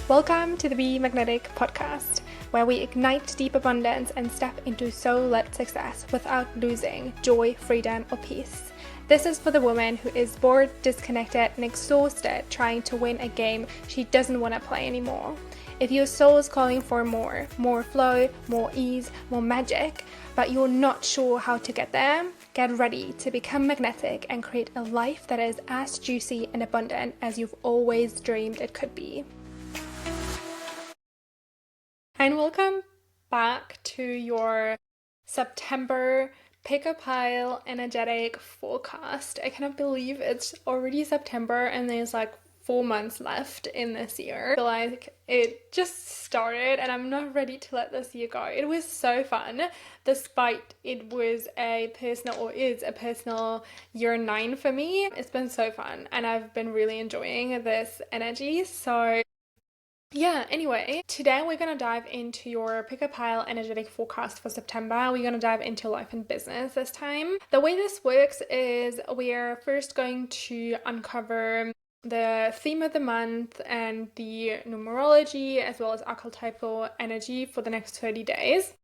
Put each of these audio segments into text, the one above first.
Welcome to the Be Magnetic podcast, where we ignite deep abundance and step into soul-led success without losing joy, freedom, or peace. This is for the woman who is bored, disconnected, and exhausted trying to win a game she doesn't want to play anymore. If your soul is calling for more flow, more ease, more magic, but you're not sure how to get there, get ready to become magnetic and create a life that is as juicy and abundant as you've always dreamed it could be. And welcome back to your September Pick a Pile energetic forecast. I cannot believe it's already September and there's like 4 months left in this year. I feel like it just started and I'm not ready to let this year go. It was so fun, despite it was is a personal year 9 for me. It's been so fun and I've been really enjoying this energy. So yeah, anyway, today we're going to dive into your Pick a Pile energetic forecast for September. We're going to dive into life and business this time. The way this works is we're first going to uncover the theme of the month and the numerology as well as archetypal energy for the next 30 days.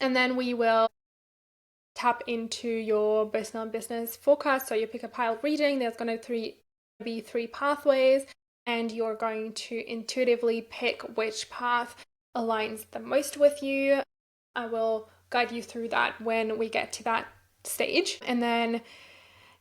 And then we will tap into your personal and business forecast. So your Pick a Pile reading, there's going to be 3 pathways. And you're going to intuitively pick which path aligns the most with you. I will guide you through that when we get to that stage. And then,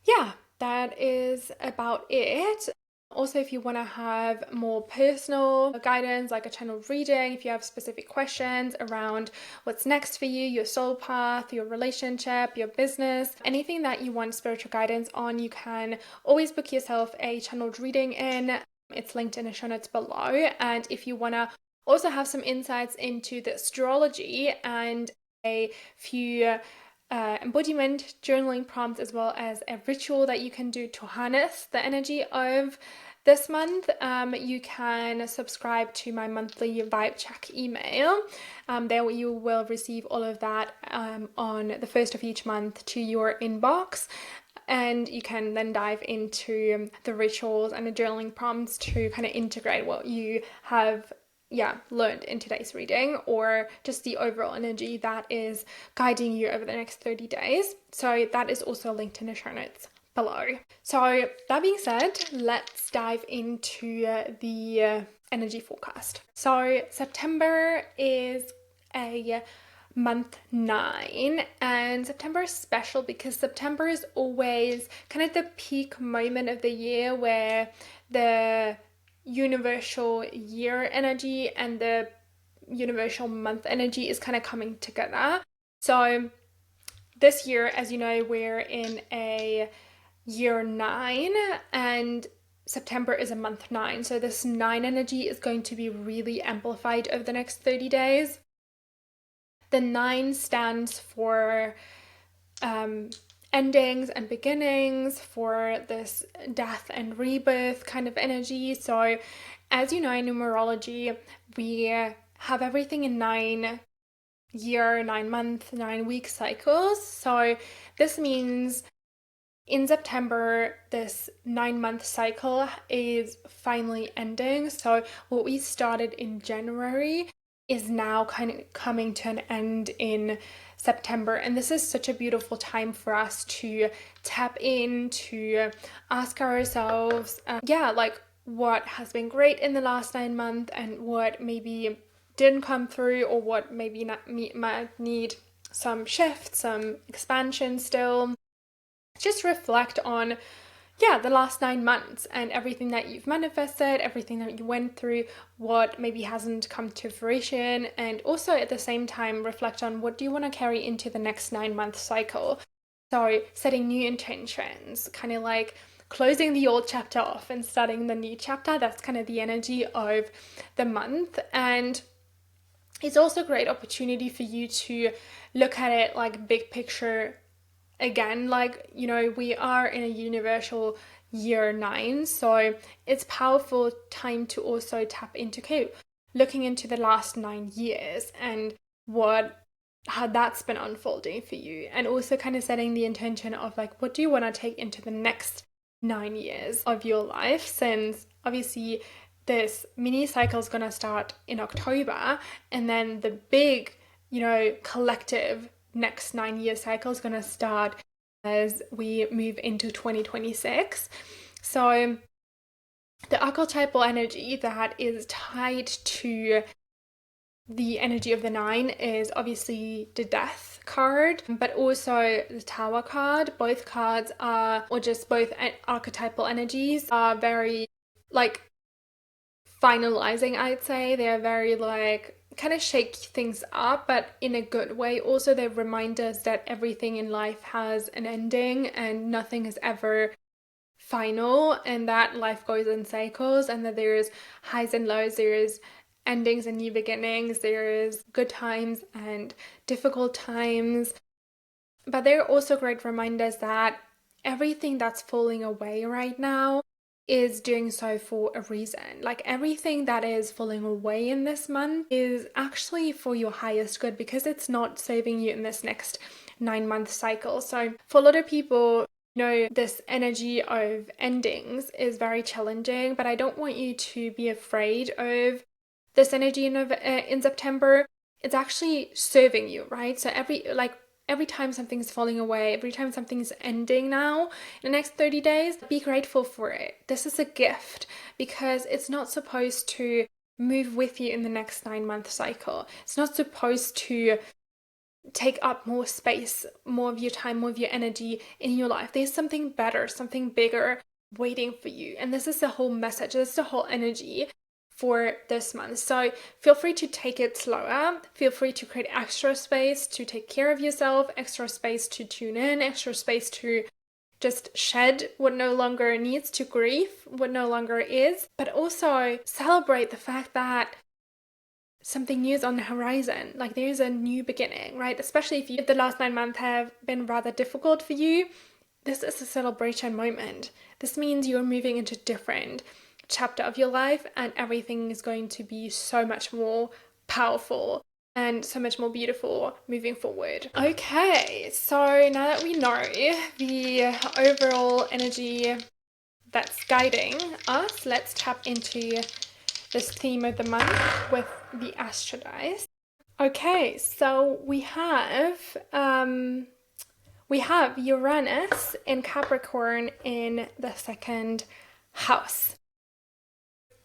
yeah, that is about it. Also, if you want to have more personal guidance, like a channel reading, if you have specific questions around what's next for you, your soul path, your relationship, your business, anything that you want spiritual guidance on, you can always book yourself a channeled reading in. It's linked in the show notes below. And if you want to also have some insights into the astrology and a few embodiment journaling prompts, as well as a ritual that you can do to harness the energy of this month, you can subscribe to my monthly vibe check email. There you will receive all of that on the first of each month to your inbox. And you can then dive into the rituals and the journaling prompts to kind of integrate what you have learned in today's reading, or just the overall energy that is guiding you over the next 30 days. So that is also linked in the show notes below. So that being said, let's dive into the energy forecast. So September is a month 9, and September is special because September is always kind of the peak moment of the year where the universal year energy and the universal month energy is kind of coming together. So this year, as you know, we're in a year 9 and September is a month 9. So this 9 energy is going to be really amplified over the next 30 days. The 9 stands for endings and beginnings, for this death and rebirth kind of energy. So as you know, in numerology, we have everything in 9 year, 9 month, 9 week cycles. So this means in September, this 9 month cycle is finally ending. So what we started in January is now kind of coming to an end in September. And this is such a beautiful time for us to tap in, to ask ourselves, like what has been great in the last 9 months and what maybe didn't come through, or what maybe might need some shift, some expansion still. Just reflect on the last 9 months and everything that you've manifested, everything that you went through, what maybe hasn't come to fruition, and also at the same time reflect on what do you want to carry into the next 9 month cycle. So setting new intentions, kind of like closing the old chapter off and starting the new chapter. That's kind of the energy of the month. And it's also a great opportunity for you to look at it like big picture again. Like, you know, we are in a universal year 9, so it's powerful time to also tap into looking into the last 9 years and how that's been unfolding for you, and also kind of setting the intention of like, what do you want to take into the next 9 years of your life, since obviously this mini cycle is going to start in October, and then the big, collective next 9-year cycle is going to start as we move into 2026. So the archetypal energy that is tied to the energy of the 9 is obviously the Death card, but also the Tower card. Both cards are, or just both archetypal energies are very finalizing, I'd say. They're very kind of shake things up, but in a good way. Also, they remind us that everything in life has an ending and nothing is ever final, and that life goes in cycles, and that there's highs and lows, there's endings and new beginnings, there's good times and difficult times. But they're also great reminders that everything that's falling away right now is doing so for a reason. Everything that is falling away in this month is actually for your highest good, because it's not serving you in this next 9-month cycle. So for a lot of people, this energy of endings is very challenging, but I don't want you to be afraid of this energy in September. It's actually serving you, right? So every time something's falling away, every time something's ending now in the next 30 days, be grateful for it. This is a gift, because it's not supposed to move with you in the next 9-month cycle. It's not supposed to take up more space, more of your time, more of your energy in your life. There's something better, something bigger waiting for you. And this is the whole message. This is the whole energy for this month. So feel free to take it slower. Feel free to create extra space to take care of yourself, extra space to tune in, extra space to just shed what no longer needs, to grieve what no longer is, but also celebrate the fact that something new is on the horizon. There's a new beginning, right? Especially if the last 9 months have been rather difficult for you, this is a celebration moment. This means you're moving into a different chapter of your life, and everything is going to be so much more powerful and so much more beautiful moving forward. Okay, so now that we know the overall energy that's guiding us, let's tap into this theme of the month with the Astrodice. Okay, so we have Uranus in Capricorn in the 2nd house.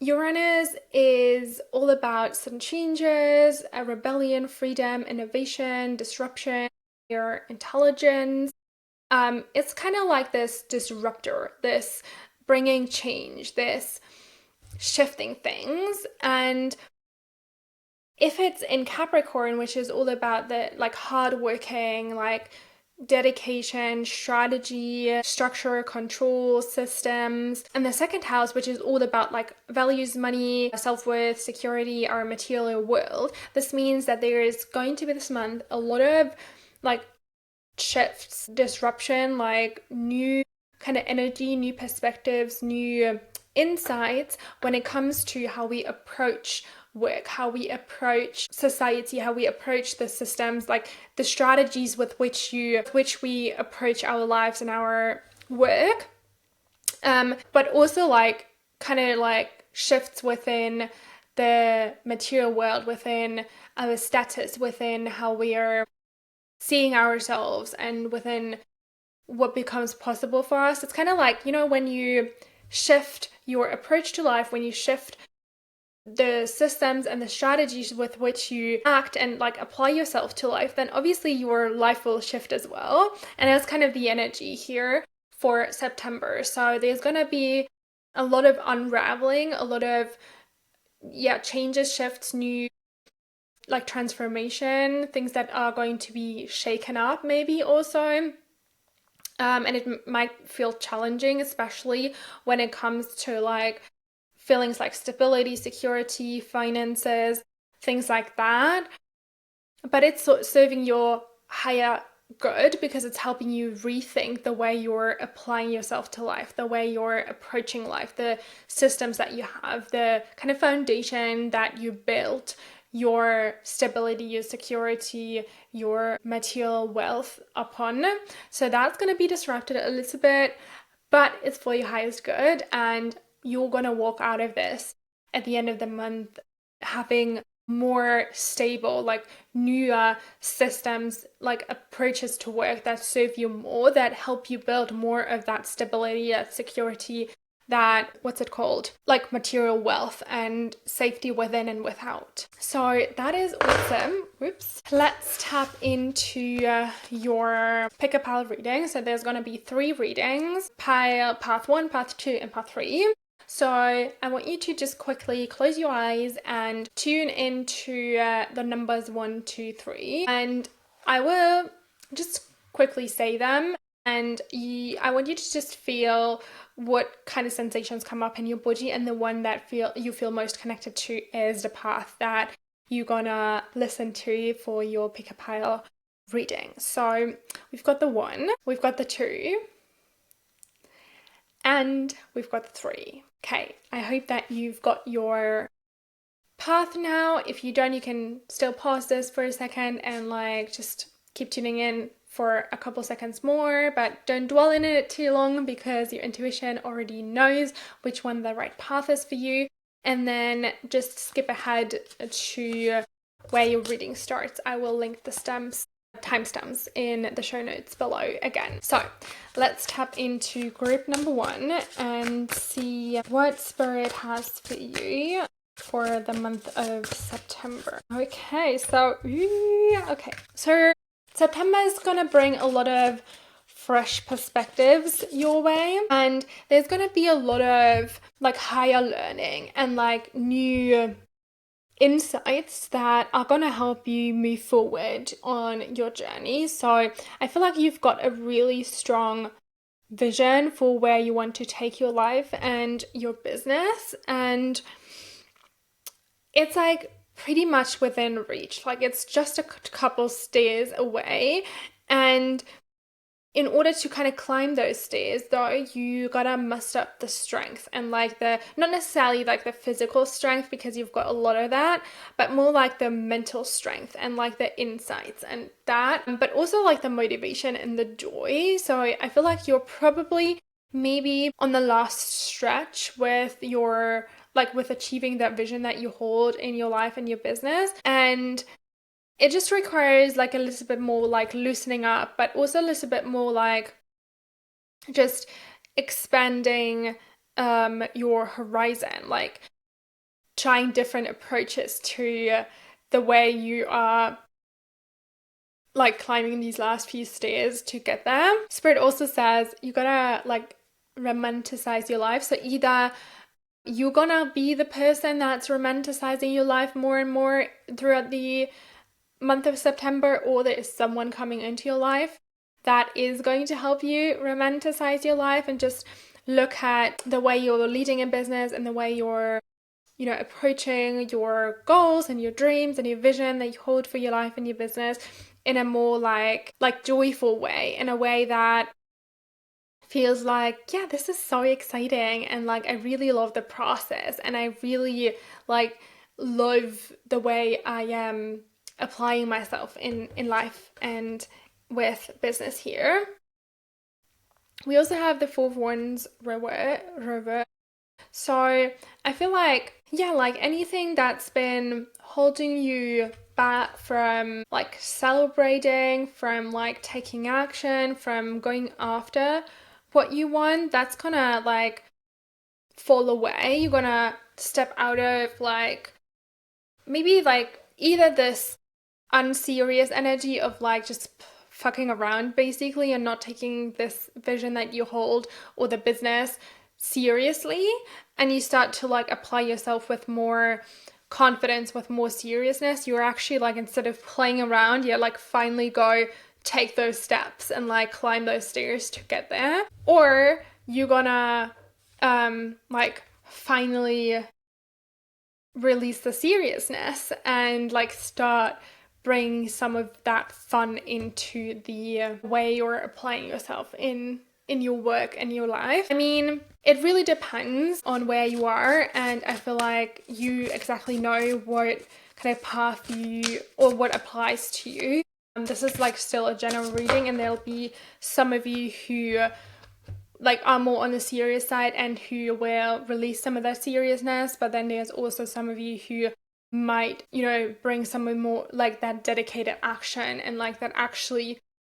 Uranus is all about sudden changes, a rebellion, freedom, innovation, disruption, your intelligence. It's kind of like this disruptor, this bringing change, this shifting things. And if it's in Capricorn, which is all about the hardworking, dedication, strategy, structure, control, systems, and the 2nd house, which is all about values, money, self-worth, security, our material world, this means that there is going to be this month a lot of shifts, disruption, new kind of energy, new perspectives, new insights when it comes to how we approach work, how we approach society, how we approach the systems, the strategies with which we approach our lives and our work, but also shifts within the material world, within our status, within how we are seeing ourselves, and within what becomes possible for us. It's kind of when you shift your approach to life, when you shift the systems and the strategies with which you act and apply yourself to life, then obviously your life will shift as well. And that's kind of the energy here for September. So there's going to be a lot of unraveling, a lot of changes, shifts, new transformation, things that are going to be shaken up maybe also. And it might feel challenging, especially when it comes to feelings like stability, security, finances, things like that. But it's serving your higher good, because it's helping you rethink the way you're applying yourself to life, the way you're approaching life, the systems that you have, the kind of foundation that you built, your stability, your security, your material wealth upon. So that's going to be disrupted a little bit, but it's for your highest good, and you're going to walk out of this at the end of the month having more stable, like newer systems, like approaches to work that serve you more, that help you build more of that stability, that security, that, what's it called, like material wealth and safety within and without. So that is awesome. Whoops. Let's tap into your pick a pile reading. So there's going to be 3 readings: path 1, path 2, and path 3. So I want you to just quickly close your eyes and tune into the numbers 1, 2, 3, and I will just quickly say them, and I want you to just feel what kind of sensations come up in your body, and the one that you feel most connected to is the path that you're gonna listen to for your pick a pile reading. So we've got the 1, we've got the 2, and we've got the 3. Okay, I hope that you've got your path now. If you don't, you can still pause this for a second and like just keep tuning in for a couple seconds more, but don't dwell in it too long because your intuition already knows which one the right path is for you. And then just skip ahead to where your reading starts. I will link the timestamps in the show notes below again. So let's tap into group number 1 and see what Spirit has for you for the month of September. Okay, so September is gonna bring a lot of fresh perspectives your way, and there's gonna be a lot of like higher learning and like new insights that are going to help you move forward on your journey. So I feel like you've got a really strong vision for where you want to take your life and your business, and it's like pretty much within reach. Like it's just a couple stairs away, and in order to kind of climb those stairs though, you gotta muster up the strength and like the, not necessarily like the physical strength because you've got a lot of that, but more like the mental strength and like the insights and that, but also like the motivation and the joy. So I feel like you're probably maybe on the last stretch with your, like with achieving that vision that you hold in your life and your business, and it just requires like a little bit more like loosening up, but also a little bit more like just expanding your horizon, like trying different approaches to the way you are like climbing these last few stairs to get there. Spirit also says you gotta like romanticize your life. So either you're gonna be the person that's romanticizing your life more and more throughout the month of September, or there is someone coming into your life that is going to help you romanticize your life and just look at the way you're leading a business and the way you're, you know, approaching your goals and your dreams and your vision that you hold for your life and your business in a more like joyful way, in a way that feels like, yeah, this is so exciting, and like I really love the process, and I really like love the way I am applying myself in life and with business here. We also have the 4 of Wands revert. So I feel like, yeah, like anything that's been holding you back from like celebrating, from like taking action, from going after what you want, that's gonna like fall away. You're gonna step out of like maybe like either this unserious energy of like just fucking around basically and not taking this vision that you hold or the business seriously, and you start to like apply yourself with more confidence, with more seriousness. You're actually like, instead of playing around, you like finally go take those steps and like climb those stairs to get there. Or you're gonna like finally release the seriousness and like start bring some of that fun into the way you're applying yourself in your work and your life. I mean, it really depends on where you are, and I feel like you exactly know what kind of path you, or what applies to you. This is like still a general reading, and there'll be some of you who like are more on the serious side and who will release some of their seriousness, but then there's also some of you who might, you know, bring some more like that dedicated action and like that actually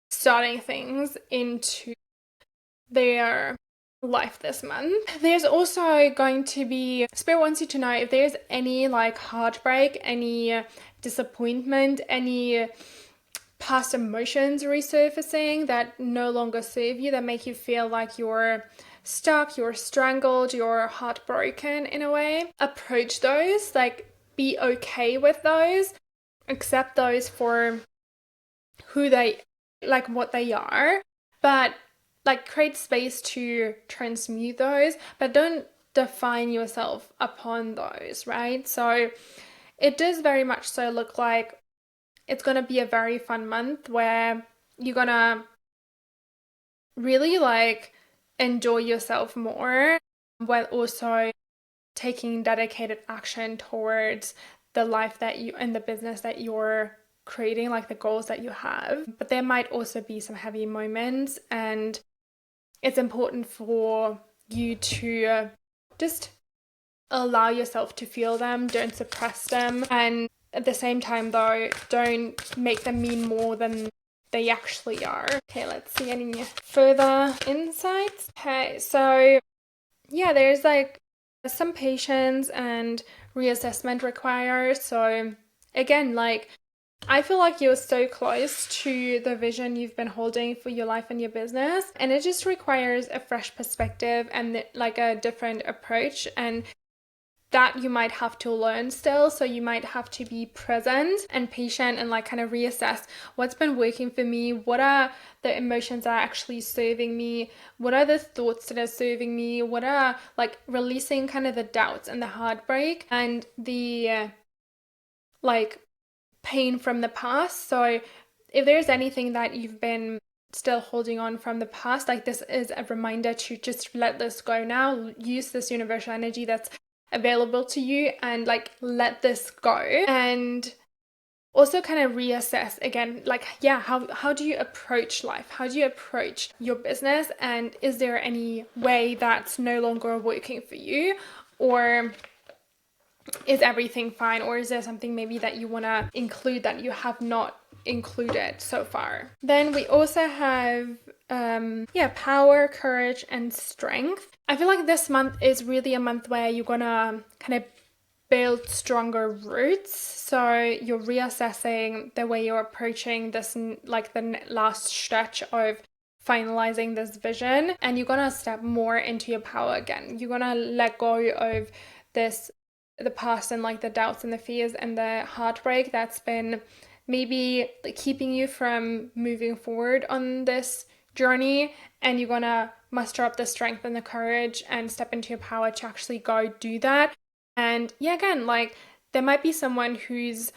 starting things into their life this month. There's also going to be, Spirit wants you to know if there's any like heartbreak, any disappointment, any past emotions resurfacing that no longer serve you, that make you feel like you're stuck, you're strangled, you're heartbroken in a way. Approach those, like be okay with those, accept those for who they, like what they are, but like create space to transmute those, but don't define yourself upon those, right? So it does very much so look like it's going to be a very fun month where you're going to really like enjoy yourself more while also taking dedicated action towards the life that you and the business that you're creating, like the goals that you have. But there might also be some heavy moments, and it's important for you to just allow yourself to feel them, don't suppress them, and at the same time though, don't make them mean more than they actually are. Okay, let's see any further insights. Okay, so yeah, there's like some patience and reassessment required. So again, like I feel like you're so close to the vision you've been holding for your life and your business, and it just requires a fresh perspective and like a different approach, and that you might have to learn still. So you might have to be present and patient and like kind of reassess what's been working for me, what are the emotions that are actually serving me, what are the thoughts that are serving me, what are like releasing kind of the doubts and the heartbreak and the like pain from the past. So if there's anything that you've been still holding on from the past, like this is a reminder to just let this go now. Use this universal energy that's available to you and like let this go, and also kind of reassess again, like yeah, how do you approach life, how do you approach your business, and is there any way that's no longer working for you, or is everything fine, or is there something maybe that you want to include that you have not included so far. Then we also have power, courage, and strength. I feel like this month is really a month where you're gonna kind of build stronger roots. So you're reassessing the way you're approaching this, like the last stretch of finalizing this vision, and you're gonna step more into your power again. You're gonna let go of the past and like the doubts and the fears and the heartbreak that's been maybe keeping you from moving forward on this journey, and you're gonna muster up the strength and the courage and step into your power to actually go do that. And yeah, again, like there might be someone who's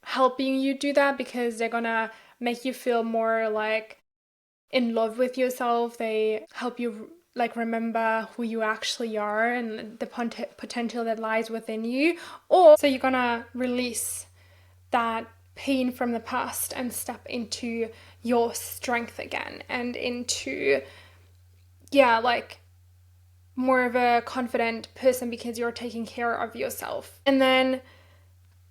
helping you do that because they're gonna make you feel more like in love with yourself. They help you like remember who you actually are and the potential that lies within you. Or so you're gonna release that pain from the past and step into your strength again and into like more of a confident person because you're taking care of yourself. And then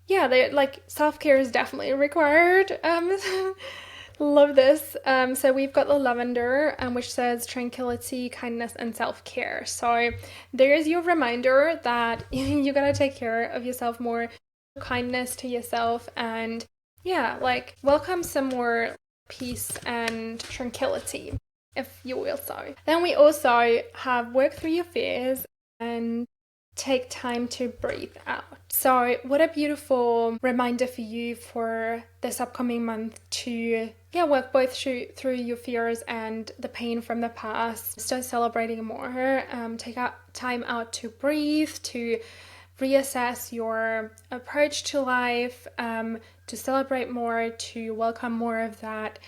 like self-care is definitely required. Love this. So we've got the lavender, which says tranquility, kindness, and self-care. So there's your reminder that you gotta take care of yourself more, kindness to yourself, and like welcome some more peace and tranquility, if you will so. Then we also have work through your fears and take time to breathe out. So what a beautiful reminder for you for this upcoming month to work both through your fears and the pain from the past. Start celebrating more. Take time out to breathe, to reassess your approach to life, to celebrate more, to welcome more of that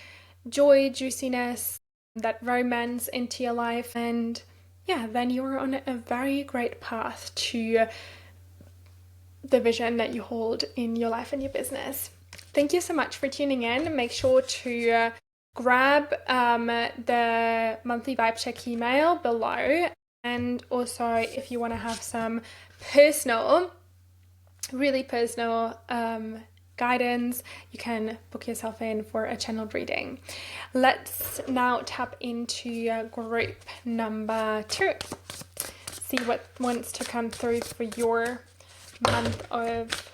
joy, juiciness, that romance into your life. And then you're on a very great path to the vision that you hold in your life and your business. Thank you so much for tuning in. Make sure to grab the monthly vibe check email below. And also, if you want to have some personal, really personal guidance, you can book yourself in for a channeled reading. Let's now tap into group number 2. See what wants to come through for your month of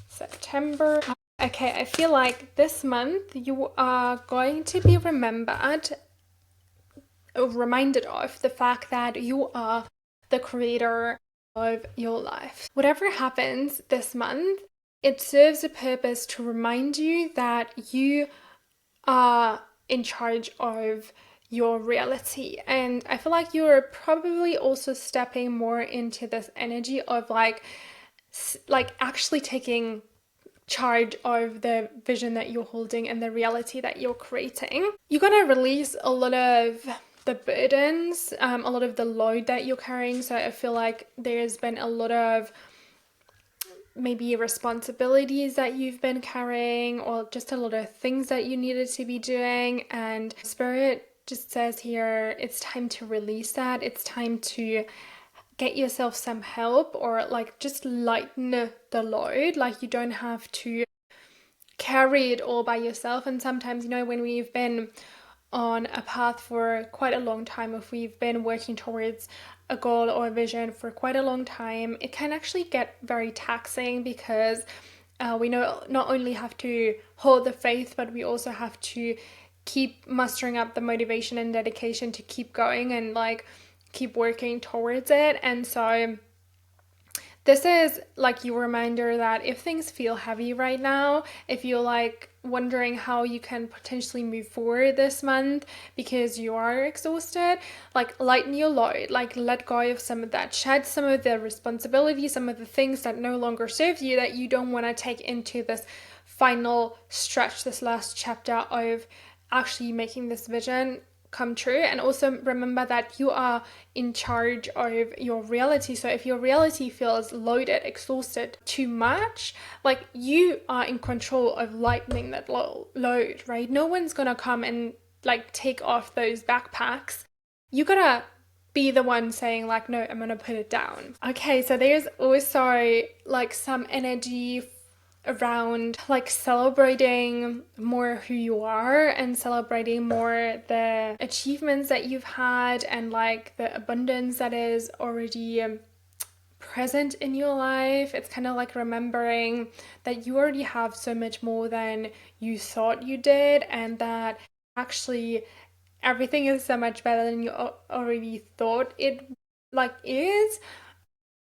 September. Okay, I feel like this month you are going to be reminded of the fact that you are the creator of your life. Whatever happens this month, it serves a purpose to remind you that you are in charge of your reality. And I feel like you're probably also stepping more into this energy of like actually taking charge of the vision that you're holding and the reality that you're creating. You're going to release a lot of the burdens, a lot of the load that you're carrying. So I feel like there's been a lot of maybe responsibilities that you've been carrying, or just a lot of things that you needed to be doing, and Spirit just says here it's time to release that. It's time to get yourself some help, or like just lighten the load. Like, you don't have to carry it all by yourself. And sometimes, you know, when we've been on a path for quite a long time, if we've been working towards a goal or a vision for quite a long time, it can actually get very taxing, because we not only have to hold the faith, but we also have to keep mustering up the motivation and dedication to keep going and like keep working towards it. And so this is like your reminder that if things feel heavy right now, if you're like wondering how you can potentially move forward this month because you are exhausted, like lighten your load, like let go of some of that, shed some of the responsibility, some of the things that no longer serve you, that you don't want to take into this final stretch, this last chapter of actually making this vision come true. And also remember that you are in charge of your reality. So if your reality feels loaded, exhausted, too much, like you are in control of lightening that load, right? No one's gonna come and like take off those backpacks. You gotta be the one saying like, no, I'm gonna put it down. Okay, so there's also like some energy around like celebrating more who you are and celebrating more the achievements that you've had and like the abundance that is already present in your life. It's kind of like remembering that you already have so much more than you thought you did, and that actually everything is so much better than you already thought it like is,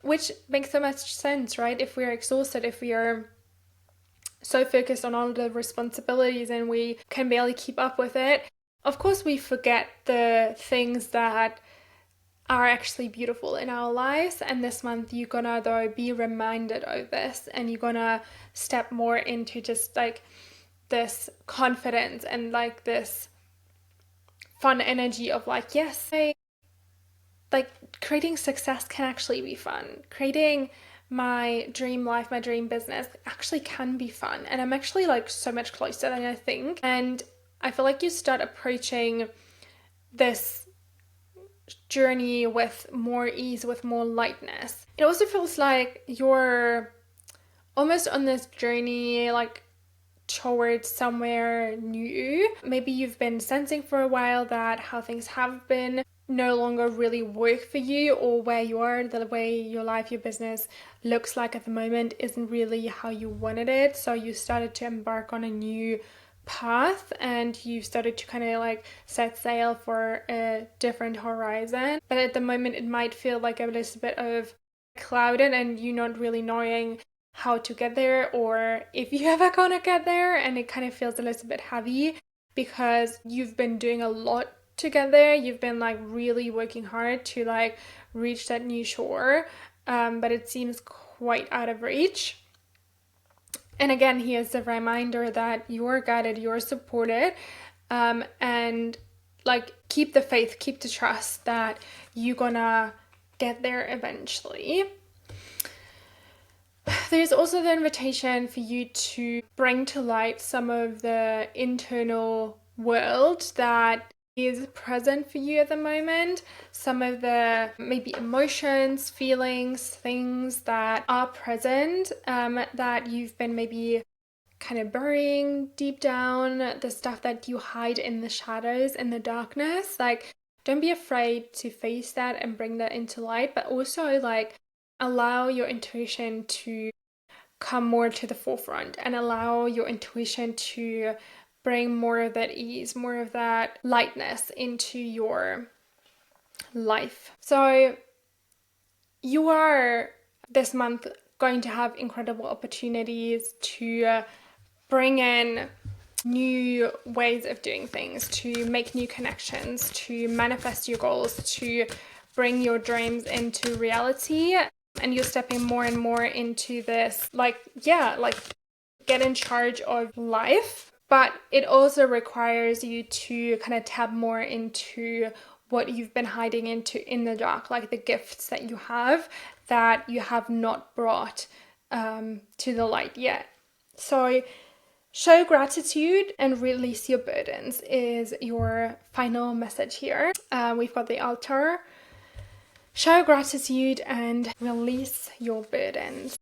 which makes so much sense, right? If we're exhausted, if we are so focused on all the responsibilities and we can barely keep up with it, of course we forget the things that are actually beautiful in our lives. And this month you're gonna though be reminded of this, and you're gonna step more into just like this confidence and like this fun energy of like, yes, like creating success can actually be fun. Creating my dream life, my dream business actually can be fun. And I'm actually like so much closer than I think. And I feel like you start approaching this journey with more ease, with more lightness. It also feels like you're almost on this journey like towards somewhere new. Maybe you've been sensing for a while that how things have been no longer really work for you, or where you are, the way your life, your business looks like at the moment isn't really how you wanted it. So you started to embark on a new path, and you started to kind of like set sail for a different horizon. But at the moment it might feel like a little bit of clouded, and you not really knowing how to get there, or if you ever gonna get there, and it kind of feels a little bit heavy because you've been doing a lot to get there. You've been like really working hard to like reach that new shore, but it seems quite out of reach. And again, here's a reminder that you're guided, you're supported, and like keep the faith, keep the trust that you're gonna get there eventually. There's also the invitation for you to bring to light some of the internal world that is present for you at the moment, some of the maybe emotions, feelings, things that are present that you've been maybe kind of burying deep down, the stuff that you hide in the shadows, in the darkness. Like, don't be afraid to face that and bring that into light, but also like allow your intuition to come more to the forefront and allow your intuition to bring more of that ease, more of that lightness into your life. So you are this month going to have incredible opportunities to bring in new ways of doing things, to make new connections, to manifest your goals, to bring your dreams into reality. And you're stepping more and more into this, like get in charge of life. But it also requires you to kind of tap more into what you've been hiding into in the dark, like the gifts that you have not brought to the light yet. So show gratitude and release your burdens is your final message here. We've got the altar. Show gratitude and release your burdens.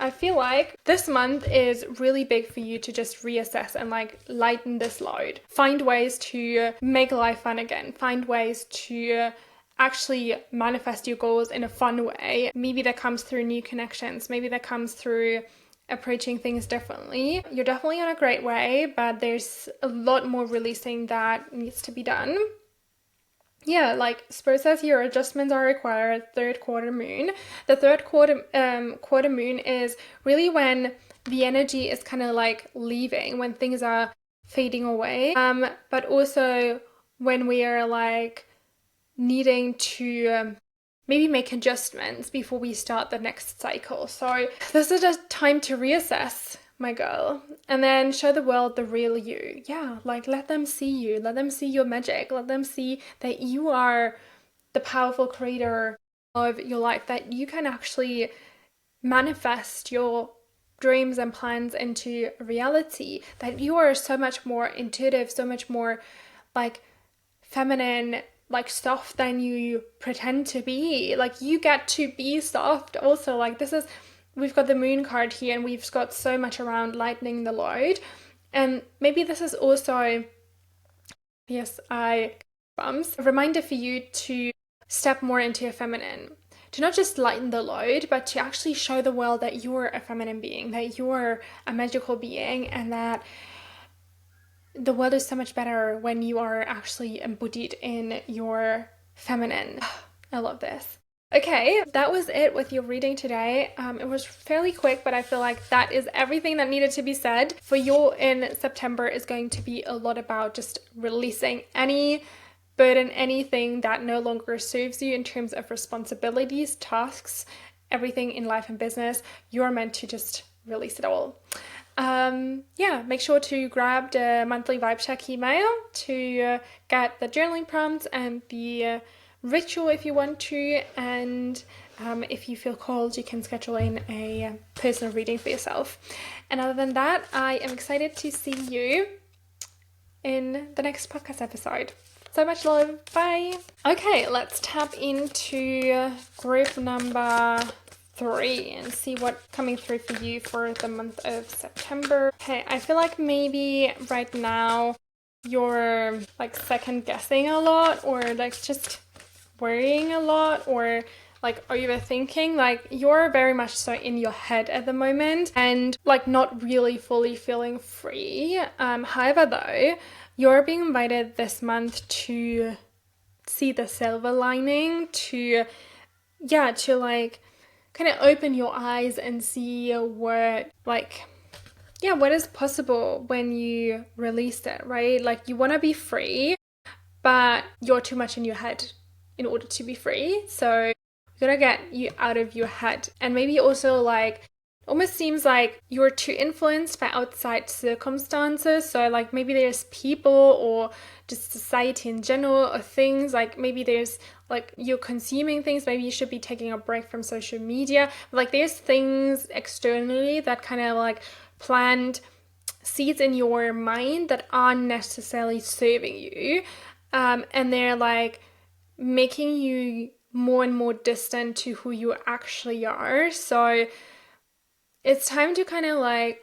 I feel like this month is really big for you to just reassess and like lighten this load. Find ways to make life fun again. Find ways to actually manifest your goals in a fun way. Maybe that comes through new connections. Maybe that comes through approaching things differently. You're definitely on a great way, but there's a lot more releasing that needs to be done. Yeah, like Spirit says here, adjustments are required. Third quarter moon. The third quarter moon is really when the energy is kind of like leaving, when things are fading away. But also when we are like needing to maybe make adjustments before we start the next cycle. So this is just time to reassess, my girl, and then show the world the real you. Yeah, like let them see you, let them see your magic, let them see that you are the powerful creator of your life, that you can actually manifest your dreams and plans into reality, that you are so much more intuitive, so much more like feminine, like soft than you pretend to be. Like you get to be soft also. Like this is, we've got the moon card here and we've got so much around lightening the load. And maybe this is also, yes, a reminder for you to step more into your feminine, to not just lighten the load, but to actually show the world that you're a feminine being, that you're a magical being, and that the world is so much better when you are actually embodied in your feminine. I love this. Okay, that was it with your reading today. It was fairly quick, but I feel like that is everything that needed to be said. For you in September is going to be a lot about just releasing any burden, anything that no longer serves you in terms of responsibilities, tasks, everything in life and business. You're meant to just release it all. Yeah, make sure to grab the monthly vibe check email to get the journaling prompts and the ritual if you want to, and if you feel called, you can schedule in a personal reading for yourself. And other than that, I am excited to see you in the next podcast episode. So much love. Bye. Okay, let's tap into group number 3 and see what's coming through for you for the month of September. Okay, I feel like maybe right now you're like second guessing a lot, or like just worrying a lot, or like overthinking. Like you're very much so in your head at the moment and like not really fully feeling free. However though, you're being invited this month to see the silver lining, to like kind of open your eyes and see what what is possible when you release it, right? Like you want to be free, but you're too much in your head in order to be free. So you gotta get you out of your head. And maybe also like almost seems like you're too influenced by outside circumstances. So like maybe there's people or just society in general or things, like maybe there's like you're consuming things, maybe you should be taking a break from social media. Like there's things externally that kind of like plant seeds in your mind that aren't necessarily serving you, and they're like making you more and more distant to who you actually are. So it's time to kind of like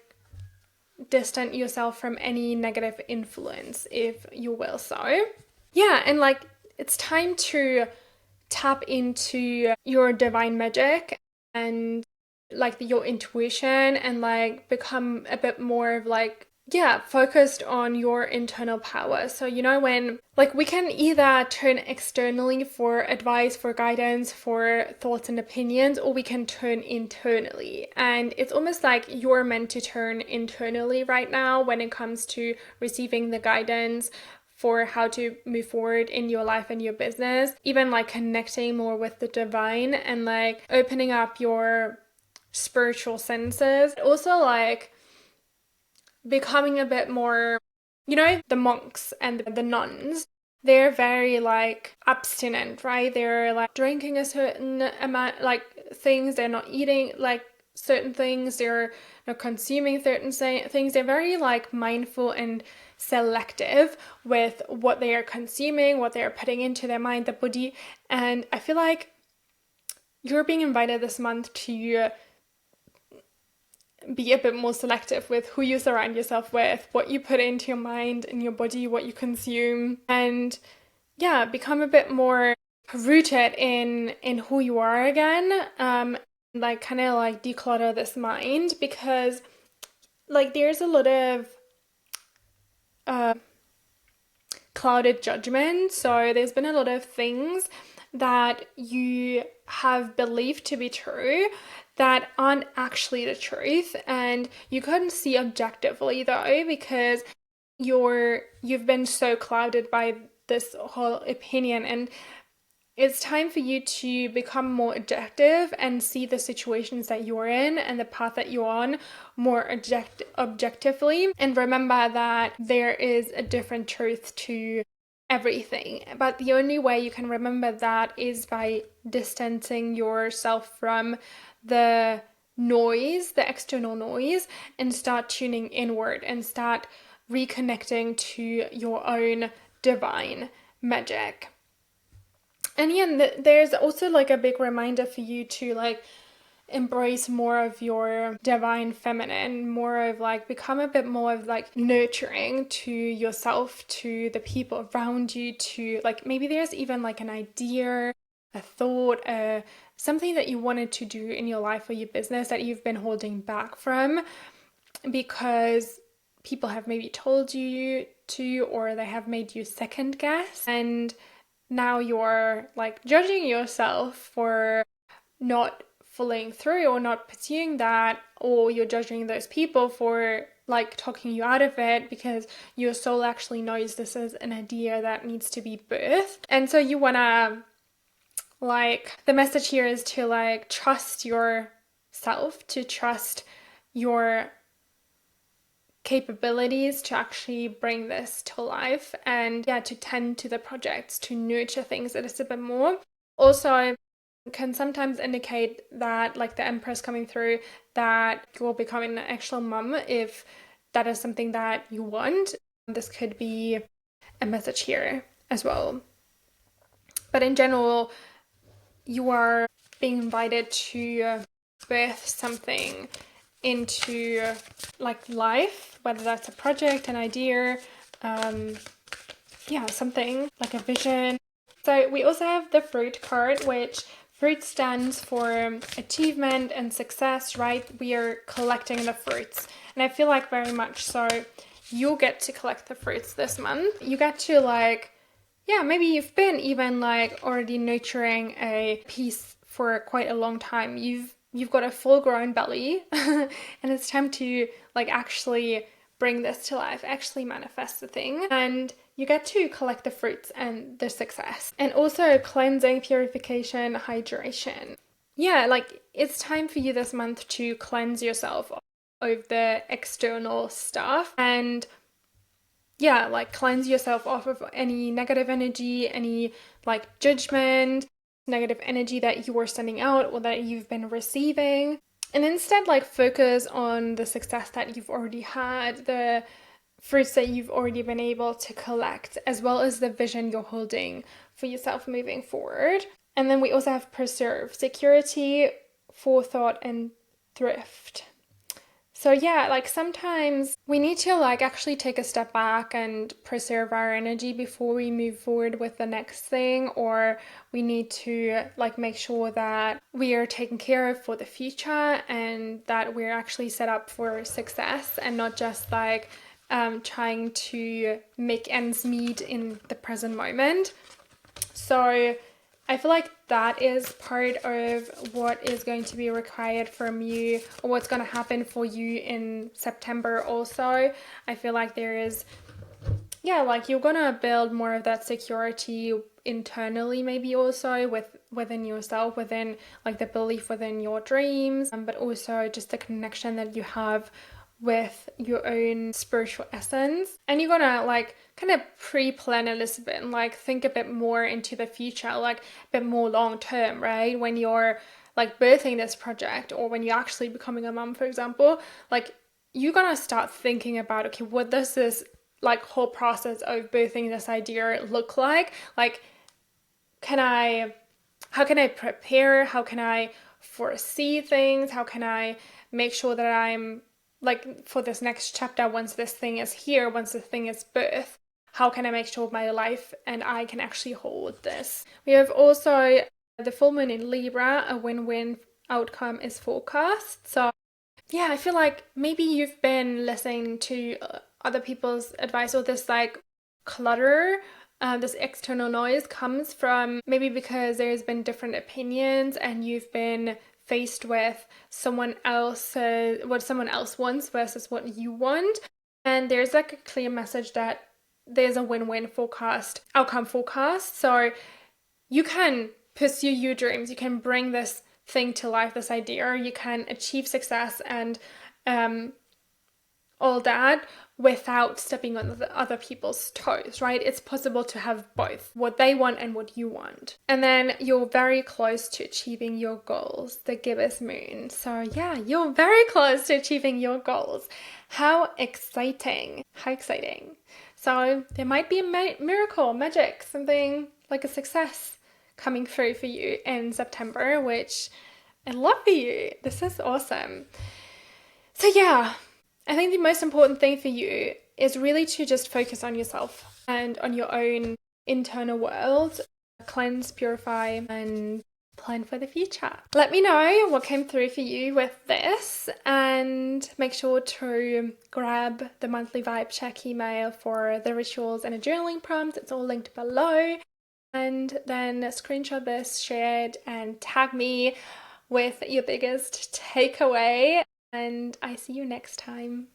distance yourself from any negative influence, if you will. So yeah, and like it's time to tap into your divine magic and like your intuition, and like become a bit more of like, yeah, focused on your internal power. So, you know, when like we can either turn externally for advice, for guidance, for thoughts and opinions, or we can turn internally. And it's almost like you're meant to turn internally right now when it comes to receiving the guidance for how to move forward in your life and your business, even like connecting more with the divine and like opening up your spiritual senses. Also like becoming a bit more, you know, the monks and the nuns, they're very like abstinent, right? They're like drinking a certain amount, like things, they're not eating like certain things, they're not consuming certain things. They're very like mindful and selective with what they are consuming, what they are putting into their mind, the body. And I feel like you're being invited this month to be a bit more selective with who you surround yourself with, what you put into your mind and your body, what you consume, and yeah, become a bit more rooted in who you are again. Like kind of like declutter this mind, because like there's a lot of clouded judgment. So there's been a lot of things that you have believed to be true that aren't actually the truth, and you couldn't see objectively though, because you've been so clouded by this whole opinion. And it's time for you to become more objective and see the situations that you're in and the path that you're on more objectively. And remember that there is a different truth to everything. But the only way you can remember that is by distancing yourself from the noise, the external noise, and start tuning inward and start reconnecting to your own divine magic. And yeah, there's also like a big reminder for you to like embrace more of your divine feminine, more of like become a bit more of like nurturing to yourself, to the people around you, to like maybe there's even like an idea, a thought, something that you wanted to do in your life or your business that you've been holding back from because people have maybe told you to, or they have made you second guess, and now you're like judging yourself for not following through or not pursuing that, or you're judging those people for like talking you out of it because your soul actually knows this is an idea that needs to be birthed. And so you want to like, the message here is to like trust yourself, to trust your capabilities to actually bring this to life, and yeah, to tend to the projects, to nurture things a little bit more. Also can sometimes indicate that like the Empress coming through, that you're becoming an actual mum if that is something that you want. This could be a message here as well. But in general, you are being invited to birth something into like life, whether that's a project, an idea, something like a vision. So we also have the fruit card, which fruit stands for achievement and success, right? We are collecting the fruits, and I feel like very much so you'll get to collect the fruits this month. You get to like, yeah, maybe you've been even like already nurturing a piece for quite a long time. You've got a full grown belly and it's time to like actually bring this to life, actually manifest the thing, and you get to collect the fruits and the success. And also cleansing, purification, hydration. Yeah, like it's time for you this month to cleanse yourself of the external stuff, and yeah, like cleanse yourself off of any negative energy, any like judgment, negative energy that you are sending out or that you've been receiving. and instead like focus on the success that you've already had, the fruits that you've already been able to collect, as well as the vision you're holding for yourself moving forward. And then we also have preserve, security, forethought, and thrift. So yeah, like sometimes we need to like actually take a step back and preserve our energy before we move forward with the next thing, or we need to like make sure that we are taken care of for the future and that we're actually set up for success and not just like trying to make ends meet in the present moment. So I feel like that is part of what is going to be required from you, or what's going to happen for you in September also. I feel like there is, yeah, like you're going to build more of that security internally, maybe also within yourself, within like the belief within your dreams, but also just the connection that you have with your own spiritual essence. And you're gonna like kind of pre-plan a little bit and like think a bit more into the future, like a bit more long term, right? When you're like birthing this project, or when you're actually becoming a mom, for example, like you're gonna start thinking about, okay, what does this like whole process of birthing this idea look like? Like, how can I prepare? How can I foresee things? How can I make sure that I'm like for this next chapter, once this thing is here, once the thing is birthed, how can I make sure my life and I can actually hold this? We have also the full moon in Libra, a win-win outcome is forecast. So yeah, I feel like maybe you've been listening to other people's advice, or this like clutter, this external noise comes from maybe because there's been different opinions and you've been faced with someone else, what someone else wants versus what you want. And there's like a clear message that there's a win-win forecast, outcome forecast. So you can pursue your dreams, you can bring this thing to life, this idea, you can achieve success and all that without stepping on the other people's toes, right? It's possible to have both, what they want and what you want. And then you're very close to achieving your goals, the gibbous moon. So yeah, you're very close to achieving your goals. How exciting! How exciting. So there might be a miracle, magic, something like a success coming through for you in September, which I love for you. This is awesome. So yeah, I think the most important thing for you is really to just focus on yourself and on your own internal world, cleanse, purify, and plan for the future. Let me know what came through for you with this, and make sure to grab the monthly vibe check email for the rituals and a journaling prompt. It's all linked below. And then screenshot this, share it, and tag me with your biggest takeaway. And I see you next time.